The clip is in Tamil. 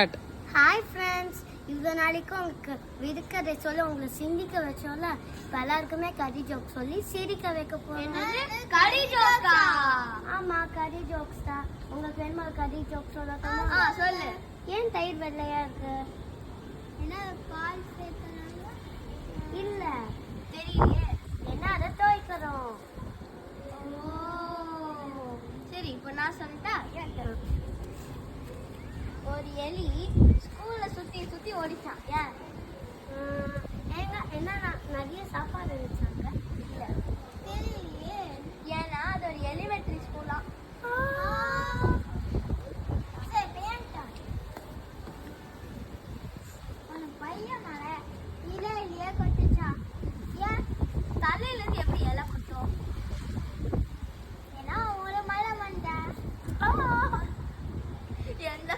ஹாய் ஃப்ரெண்ட்ஸ், இவ்வளோ நாளைக்கும் உங்களுக்கு விடுக்கதை சொல்ல உங்களை சிந்திக்க வச்சோம்ல. இப்போ எல்லாருக்குமே கடி ஜோக் சொல்லி சிரிக்க வைக்க போறோம். கடி ஜோக்கா? ஆமா, கடி ஜோக்ஸ் தான். உங்களுக்கு வேணுமா கடி ஜோக் சொல்லட்டுமா? சொல்லு. ஏன் தயிர் வெள்ளையா இருக்கு? என்ன பால் சேர்த்தனால? இல்ல, தெரியலையே. என்ன அதை துவைக்கிறோம். சரி, இப்போ நான் சொல்லட்டா? ஒரு எலி ஸ்கூல்ல சுத்தி சுத்தி ஓடிச்சான். ஏன்? ஏங்க என்ன நிறைய சாப்பாடு இருந்துச்சாங்க? இல்ல, தெரியலையே. ஏன்னா அது ஒரு எலிமெண்ட்ரி ஸ்கூலா. பையன் மேல இலையிலேயே கொட்டுச்சான். ஏன்? தலையில இருந்து எப்படி இலை கொட்டும்? ஏன்னா ஒரு மலை வந்த என்ன